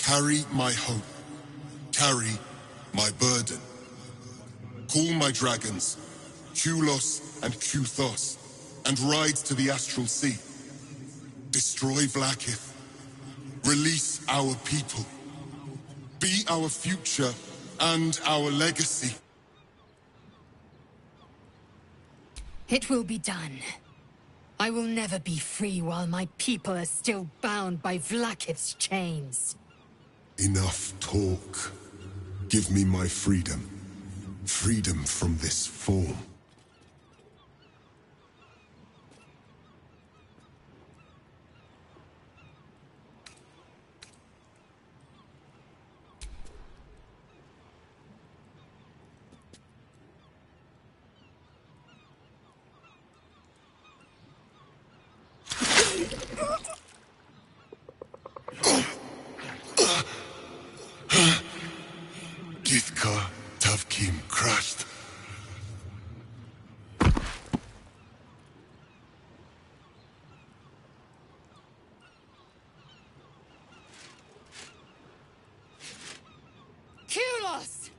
Carry my hope. Carry my burden. Call my dragons, Kulos and Kuthos, and ride to the Astral Sea. Destroy Vlaakith. Release our people. Be our future and our legacy. It will be done. I will never be free while my people are still bound by Vlaakith's chains. Enough talk. Give me my freedom. Freedom from this form. Githka Tavkim crashed. Kulos!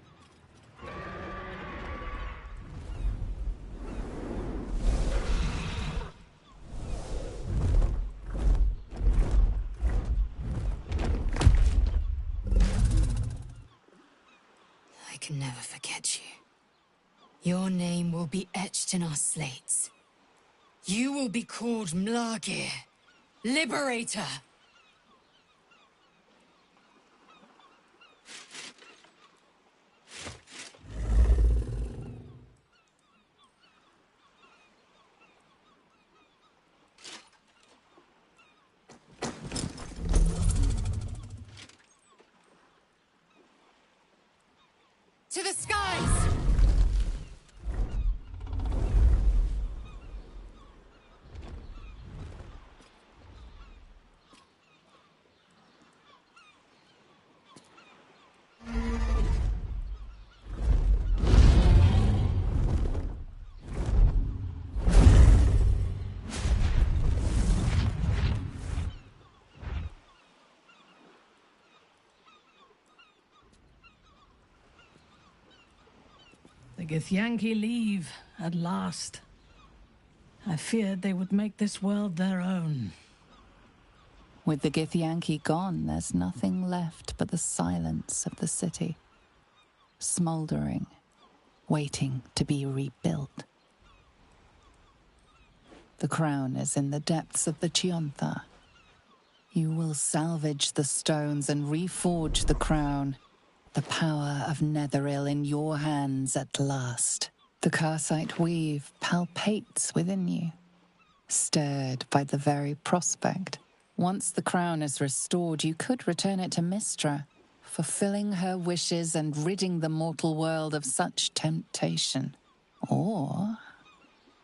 I can never forget you. Your name will be etched in our slates. You will be called Mlagir, Liberator. To the skies! The Githyanki leave, at last. I feared they would make this world their own. With the Githyanki gone, there's nothing left but the silence of the city. Smoldering, waiting to be rebuilt. The crown is in the depths of the Chiontha. You will salvage the stones and reforge the crown. The power of Netheril in your hands at last. The Karsite weave palpates within you, stirred by the very prospect. Once the crown is restored, you could return it to Mystra, fulfilling her wishes and ridding the mortal world of such temptation. Or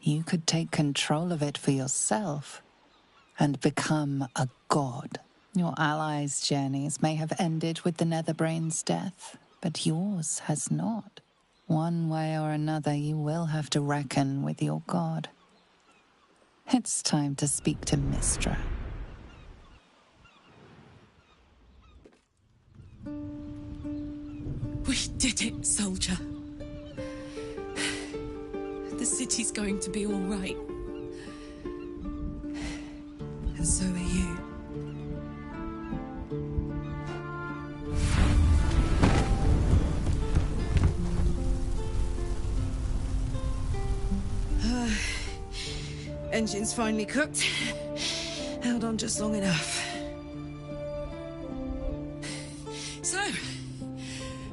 you could take control of it for yourself and become a god. Your allies' journeys may have ended with the Netherbrain's death, but yours has not. One way or another, you will have to reckon with your god. It's time to speak to Mystra. We did it, soldier. The city's going to be all right. And so are you. Engine's finally cooked. Held on just long enough. So,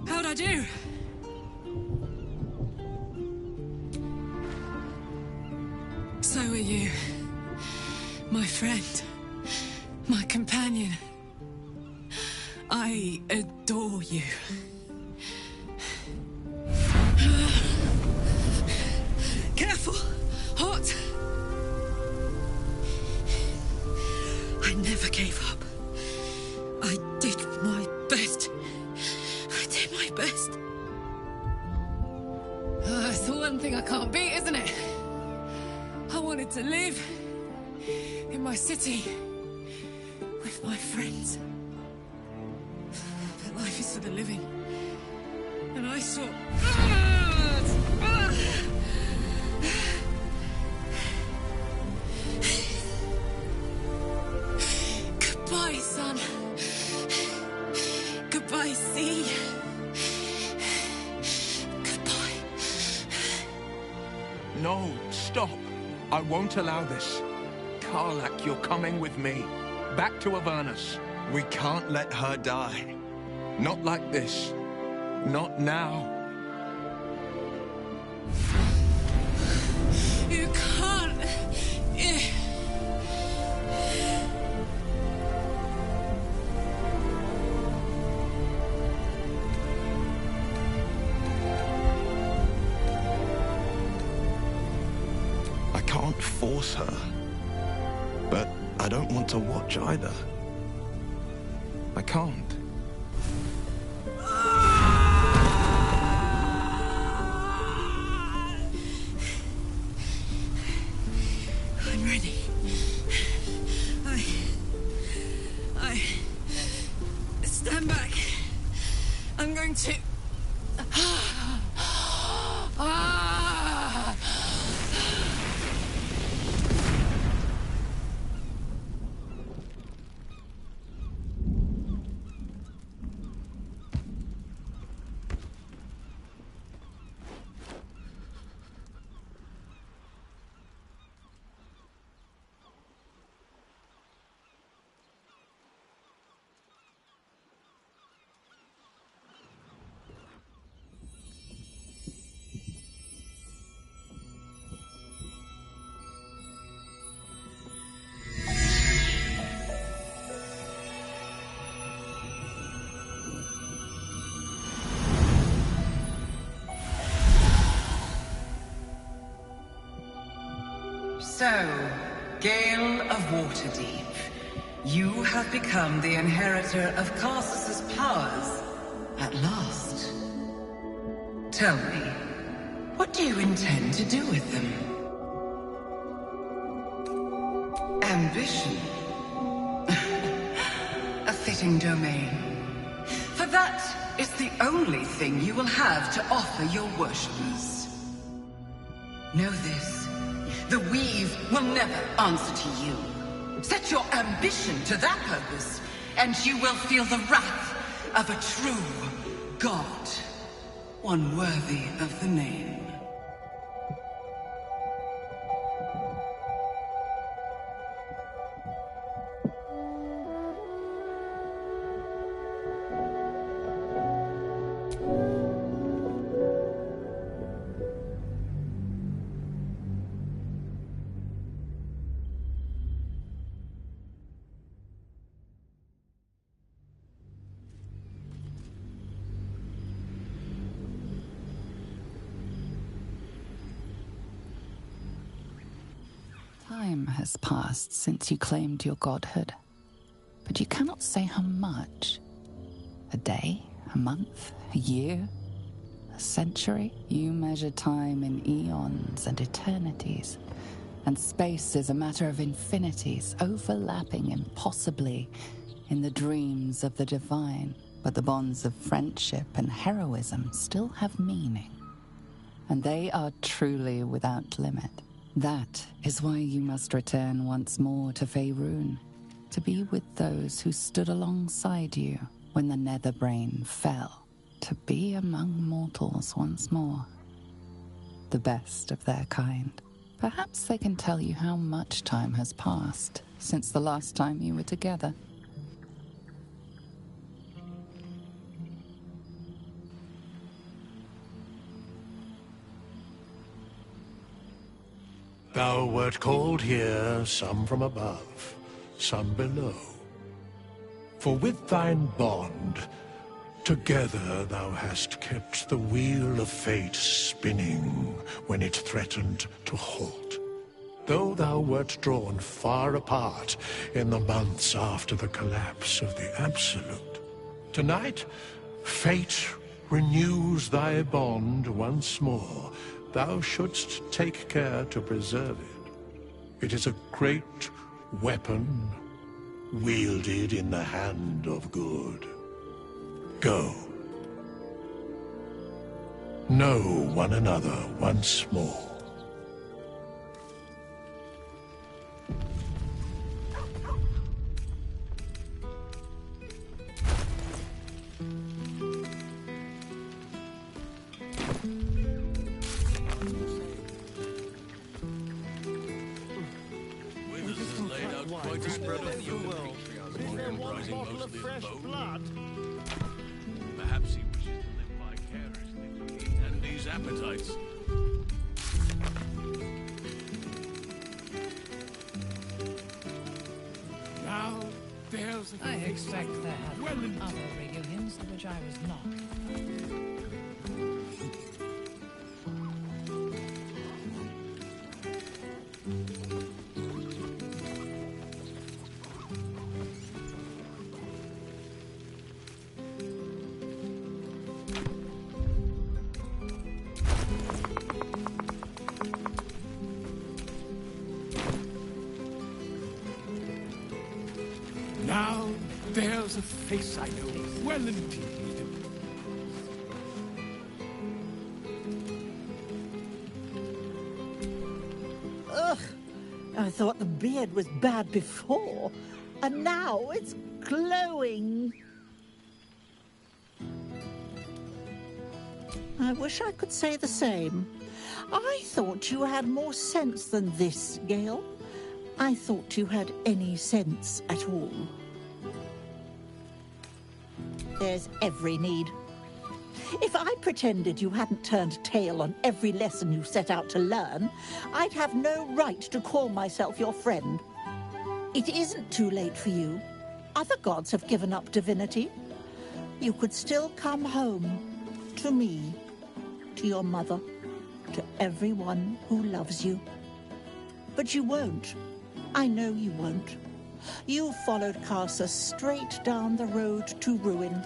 how'd I do? So are you. My friend. My companion. I adore you. Careful! Hot! I never gave up. I did my best. I did my best. It's the one thing I can't beat, isn't it? I wanted to live in my city with my friends. place of the living. And I saw... Goodbye, son. Goodbye, sea. Goodbye. No, stop. I won't allow this. Karlach, you're coming with me. Back to Avernus. We can't let her die. Not like this. Not now. You can't. I can't force her. But I don't want to watch either. I can't. I'm ready. I stand back. I'm going to... So, Gale of Waterdeep, you have become the inheritor of Karsus's powers at last. Tell me, what do you intend to do with them? Ambition. A fitting domain. For that is the only thing you will have to offer your worshippers. Know this. The Weave will never answer to you. Set your ambition to that purpose, and you will feel the wrath of a true god. One worthy of the name. Time has passed since you claimed your godhood, but you cannot say how much. A day, a month, a year, a century? You measure time in eons and eternities, and space is a matter of infinities, overlapping impossibly in the dreams of the divine. But the bonds of friendship and heroism still have meaning, and they are truly without limit. That is why you must return once more to Faerun, to be with those who stood alongside you when the Netherbrain fell, to be among mortals once more, the best of their kind. Perhaps they can tell you how much time has passed since the last time you were together. Thou wert called here, some from above, some below. For with thine bond, together thou hast kept the wheel of fate spinning when it threatened to halt. Though thou wert drawn far apart in the months after the collapse of the Absolute, tonight, fate renews thy bond once more. Thou shouldst take care to preserve it. It is a great weapon, wielded in the hand of good. Go. Know one another once more. Perhaps he wishes to live vicariously and these appetites. Now there's I expect there have been other reunions to which I was not. Now there's a face I know well indeed. Ugh! I thought the beard was bad before, and now it's glowing. I wish I could say the same. I thought you had more sense than this, Gale. I thought you had any sense at all. There's every need. If I pretended you hadn't turned tail on every lesson you set out to learn, I'd have no right to call myself your friend. It isn't too late for you. Other gods have given up divinity. You could still come home. To me. To your mother. To everyone who loves you. But you won't. I know you won't. You followed Karsus straight down the road to ruin.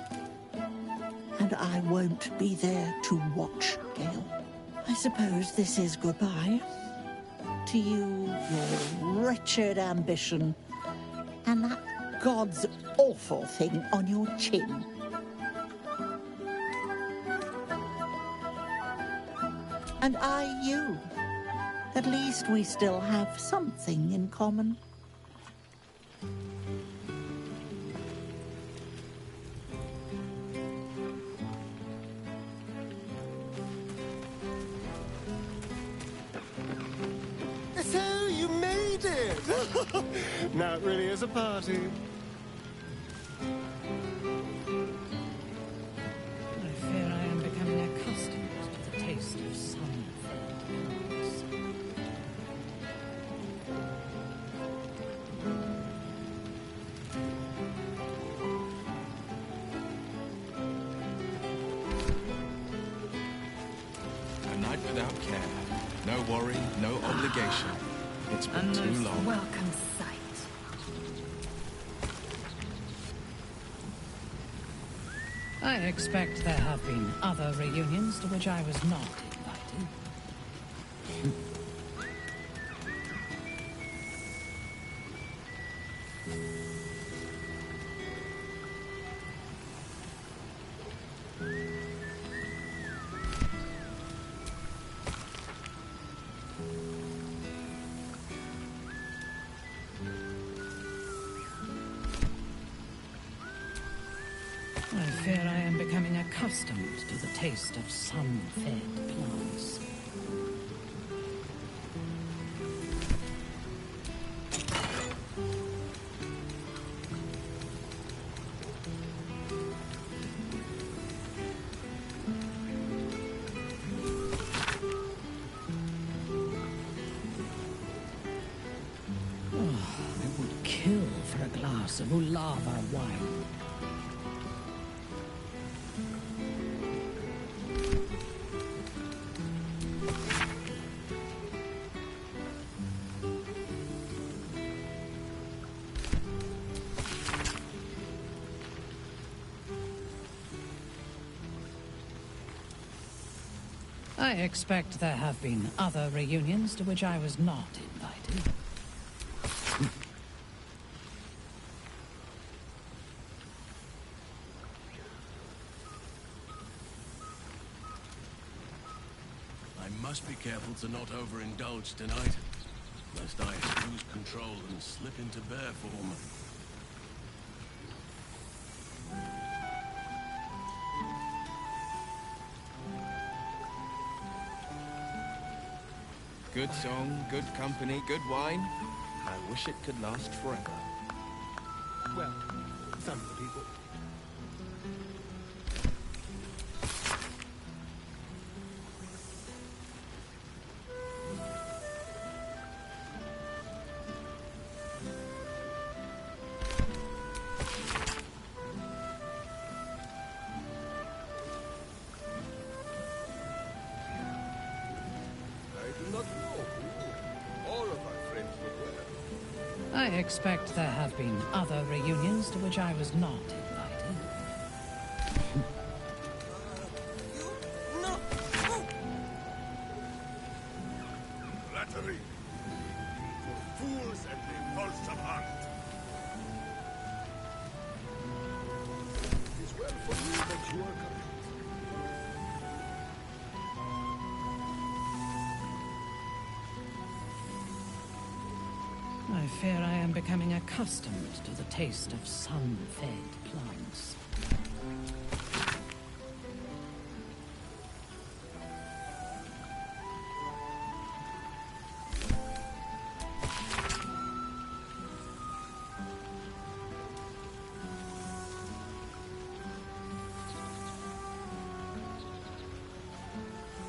And I won't be there to watch, Gale. I suppose this is goodbye. To you, your wretched ambition, and that God's awful thing on your chin. And I, you. At least we still have something in common. So you made it! Now it really is a party. I fear I am becoming accustomed to the taste of sun-fed plants. A night without care. No worry, no obligation. It's been A too most long. welcome sight. I expect there have been other reunions to which I was not invited. I fear I am becoming accustomed to the taste of sun-fed plants. Oh, I would kill for a glass of Ulava wine. I expect there have been other reunions to which I was not invited. careful to not overindulge tonight, lest I lose control and slip into bear form. Good song, good company, good wine. I wish it could last forever. Well, some of the people. I expect there have been other reunions to which I was not invited. Flattery for fools and the impulse of heart. It is well for you that you are coming. I fear I am becoming accustomed to the taste of sun-fed plants.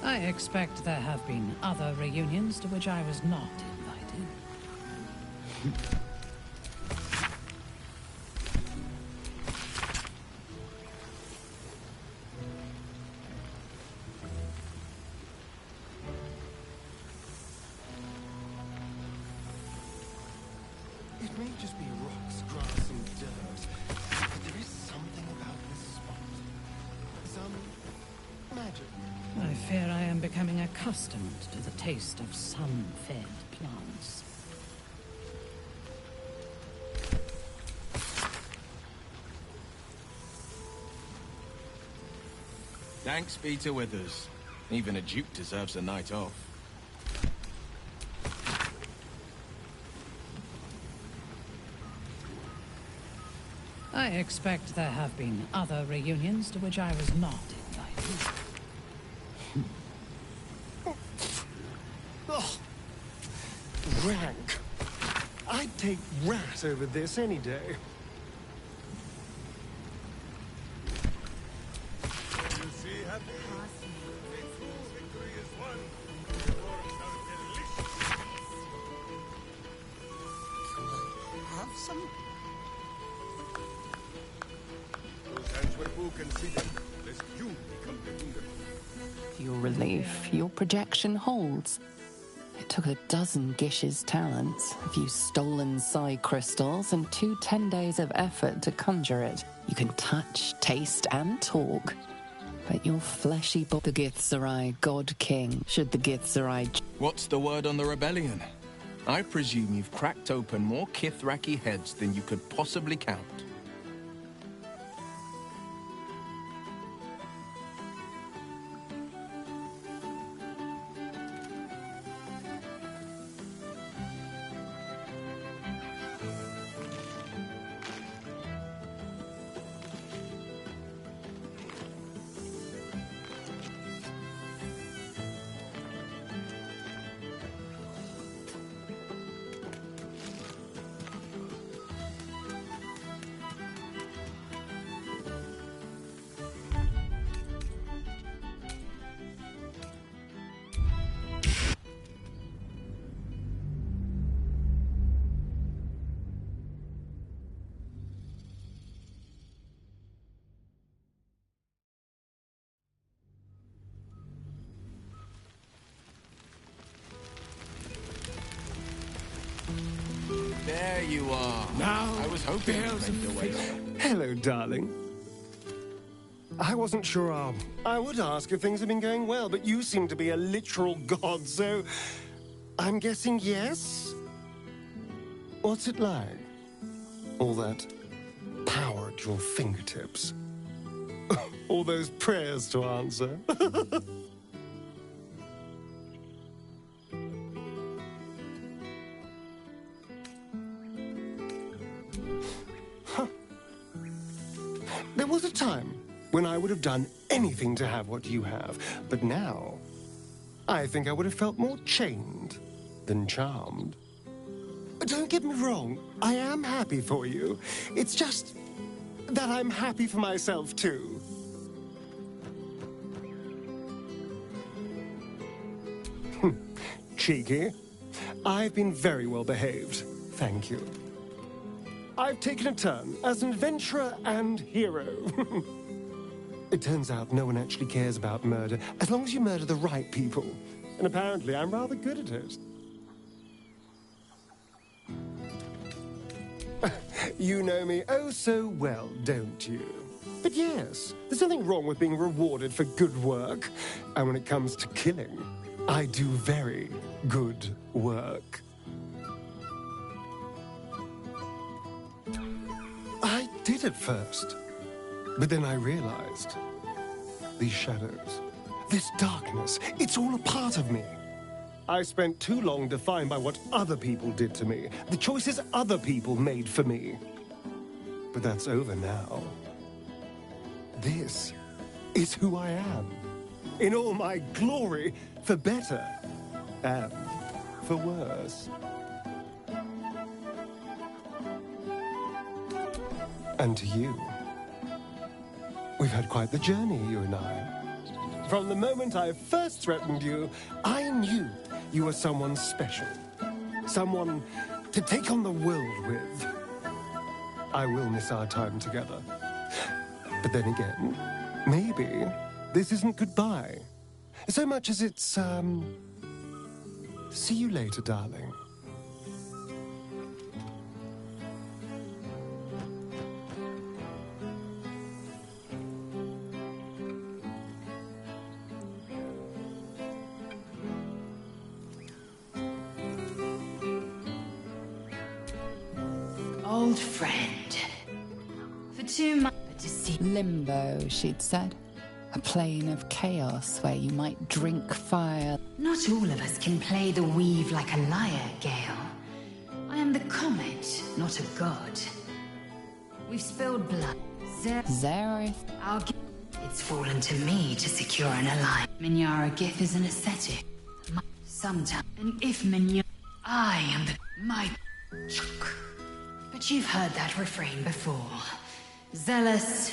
I expect there have been other reunions to which I was not invited. It may just be rocks, grass, and dirt, but there is something about this spot. Some magic. I fear I am becoming accustomed to the taste of sun-fed plants. Thanks be to Withers. Even a duke deserves a night off. I expect there have been other reunions to which I was not invited. Oh, rank. I'd take rat over this any day. You see, happy? Faithful's victory is won. The rewards are delicious. Have some? Those hands were full considered, lest you become the wounded. Your relief, your projection holds. It took a dozen Gish's talents, a few stolen psi crystals, and 10 days of effort to conjure it. You can touch, taste, and talk. But your fleshy the Githzerai God King, should the Githzerai... What's the word on the rebellion? I presume you've cracked open more Kithraki heads than you could possibly count. There you are. Now, I was hoping you'd there's make your way. Hello, darling. I wasn't sure I would ask if things have been going well, but you seem to be a literal god, so I'm guessing yes? What's it like? All that power at your fingertips. All those prayers to answer. Huh. There was a time when I would have done anything to have what you have, but now I think I would have felt more chained than charmed. Don't get me wrong, I am happy for you. It's just that I'm happy for myself too. Cheeky. I've been very well behaved, thank you. I've taken a turn as an adventurer and hero. It turns out no one actually cares about murder, as long as you murder the right people. And apparently I'm rather good at it. You know me oh so well, don't you? But yes, there's nothing wrong with being rewarded for good work. And when it comes to killing, I do very good work. I did at first, but then I realized these shadows, this darkness, it's all a part of me. I spent too long defined by what other people did to me, the choices other people made for me. But that's over now. This is who I am, in all my glory, for better and for worse. And to you, we've had quite the journey, you and I. From the moment I first threatened you, I knew you were someone special. Someone to take on the world with. I will miss our time together. But then again, maybe this isn't goodbye. So much as it's, see you later, darling. Old friend. For 2 months to see Limbo, she'd said. A plane of chaos where you might drink fire. Not all of us can play the weave like a lyre, Gale. I am the comet, not a god. We've spilled blood. Zereth. It's fallen to me to secure an alliance. Minyara Gith is an ascetic. Sometimes, and if Minyara, I am my. But you've heard that refrain before. Zealous,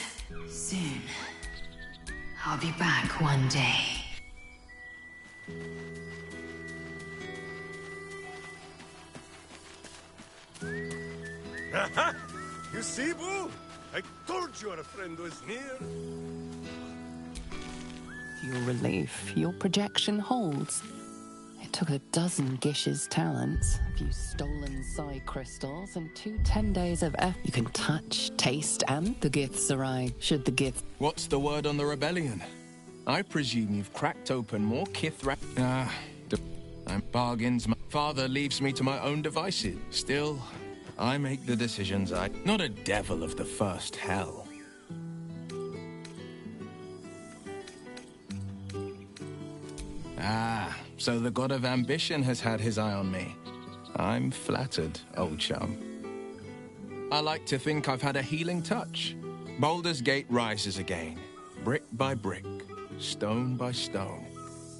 soon. I'll be back one day. Aha! You see, Boo? I told you our friend was near. Your relief, your projection holds. It took 12 Gish's talents, a few stolen psi crystals, and 2 10 days of effort. You can touch, taste, and the Giths arrive, should the Giths... What's the word on the rebellion? I presume you've cracked open more Kithrak... I'm bargains. My father leaves me to my own devices. Still, I make the decisions. Not a devil of the first hell. So the god of ambition has had his eye on me. I'm flattered, old chum. I like to think I've had a healing touch. Baldur's Gate rises again, brick by brick, stone by stone.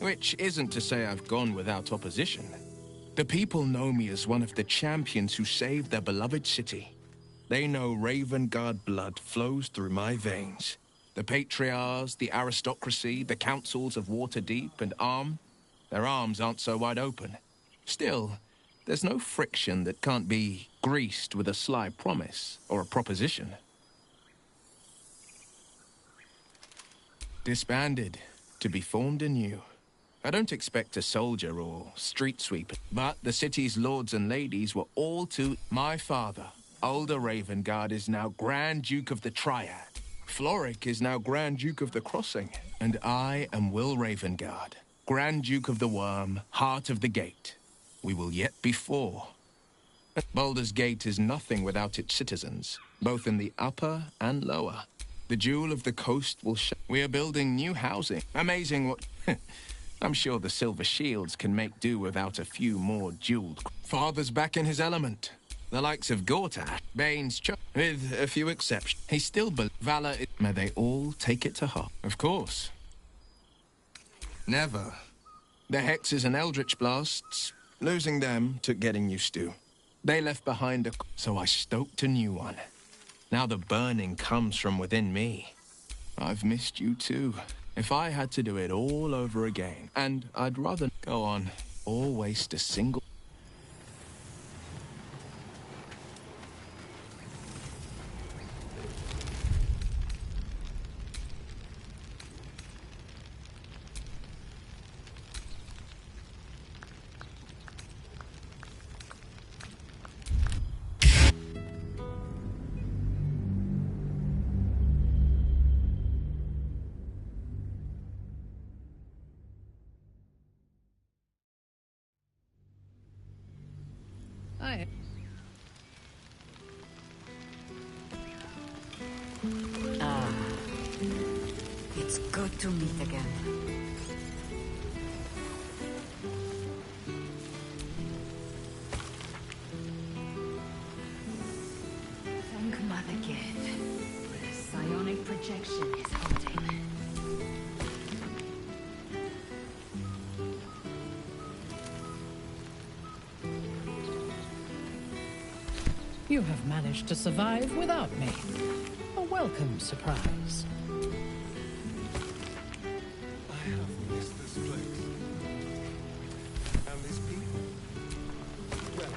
Which isn't to say I've gone without opposition. The people know me as one of the champions who saved their beloved city. They know Ravengard blood flows through my veins. The patriarchs, the aristocracy, the councils of Waterdeep and Arm, their arms aren't so wide open. Still, there's no friction that can't be greased with a sly promise or a proposition. Disbanded, to be formed anew. I don't expect a soldier or street sweeper, but the city's lords and ladies were all too... My father, Ulder Ravengard, is now Grand Duke of the Triad. Floric is now Grand Duke of the Crossing, and I am Will Ravengard, Grand Duke of the Worm, Heart of the Gate. We will yet be 4. Baldur's Gate is nothing without its citizens, both in the upper and lower. The jewel of the coast will We are building new housing. Amazing what... I'm sure the Silver Shields can make do without a few more jeweled... Father's back in his element. The likes of Gortat, Bane's with a few exceptions. He still valor it. May they all take it to heart. Of course. Never. The hexes and eldritch blasts, losing them took getting used to. They left behind a... so I stoked a new one. Now the burning comes from within me. I've missed you too. If I had to do it all over again, and I'd rather go on or waste a single... It's good to meet again. Thank Mother Gift. The psionic projection is haunting. You have managed to survive without me. A welcome surprise. I have missed this place. And these people. Well,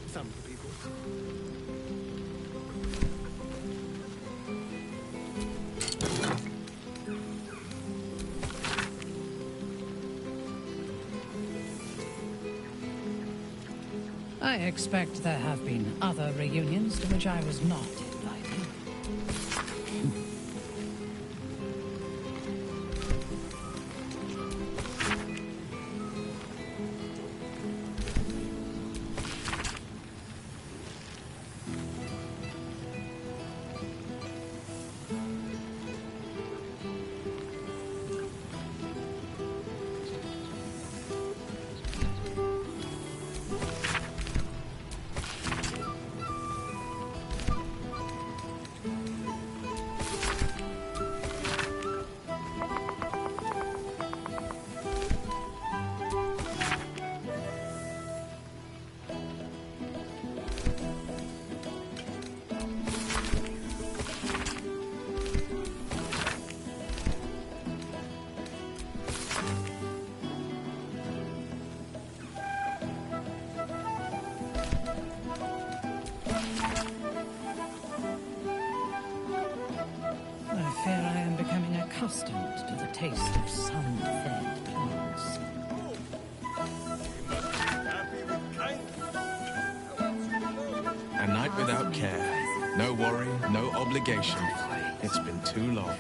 some people. I expect there have been other reunions to which I was not invited. Accustomed to the taste of sun-fed plants. A night without care. No worry, no obligation. It's been too long. I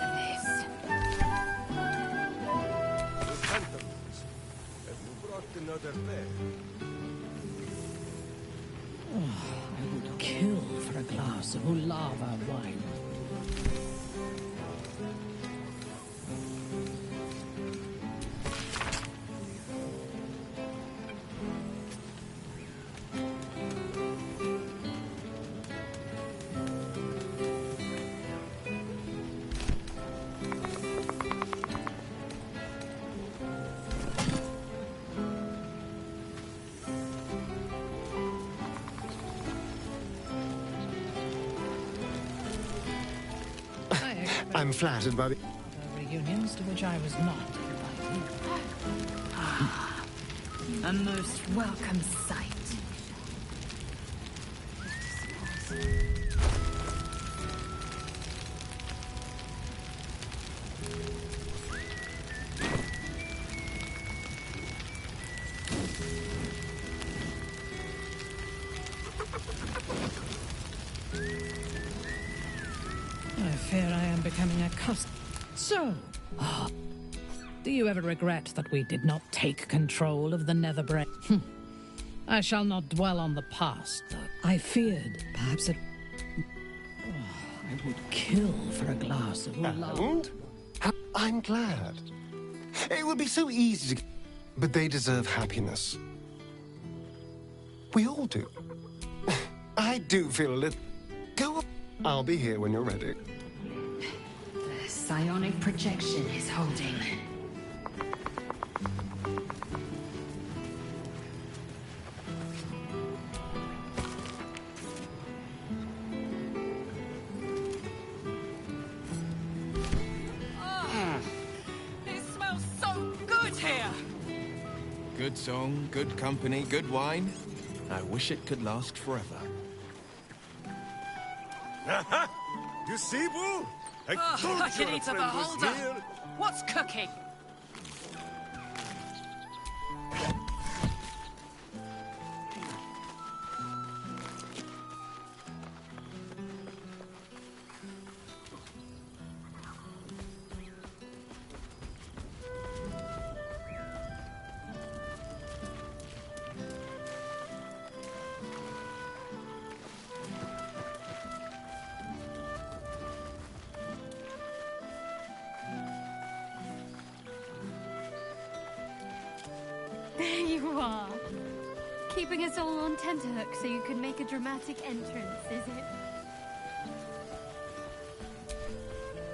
would kill for a glass of Ulava wine. I'm flattered by the... reunions to which I was not invited. A most welcome sight. I fear I am becoming accustomed. So, do you ever regret that we did not take control of the Netherbrain? I shall not dwell on the past, though. I feared perhaps it... I would kill for a glass of And? I'm glad. It would be so easy to... But they deserve happiness. We all do. I I do feel a little... Go on. I'll be here when you're ready. The psionic projection is holding. It smells so good here! Good song, good company, good wine. I wish it could last forever. You see, Boo? I told I you can our eat a friend was beholder! here. What's cooking? There you are. Keeping us all on tenterhooks so you can make a dramatic entrance, is it?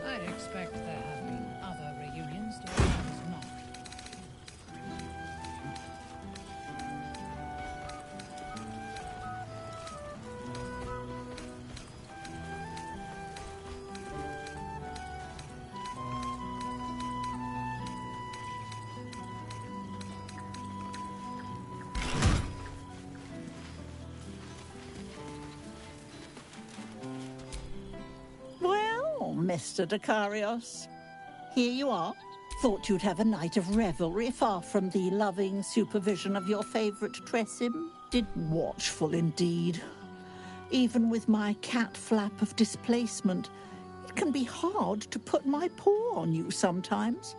I expect there have been other reunions to which I was not. Well, Mr. Dekarios, here you are. Thought you'd have a night of revelry far from the loving supervision of your favorite Tressim. Watchful indeed. Even with my cat flap of displacement, it can be hard to put my paw on you sometimes.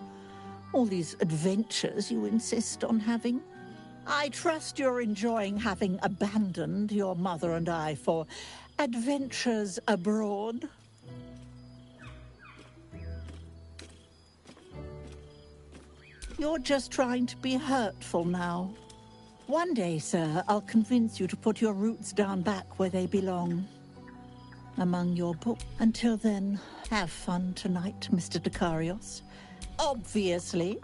All these adventures you insist on having. I trust you're enjoying having abandoned your mother and I for adventures abroad. You're just trying to be hurtful now. One day, sir, I'll convince you to put your roots down back where they belong. Among your books. Until then, have fun tonight, Mr. Dekarios. Obviously.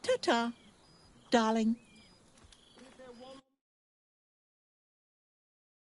Ta-ta, darling.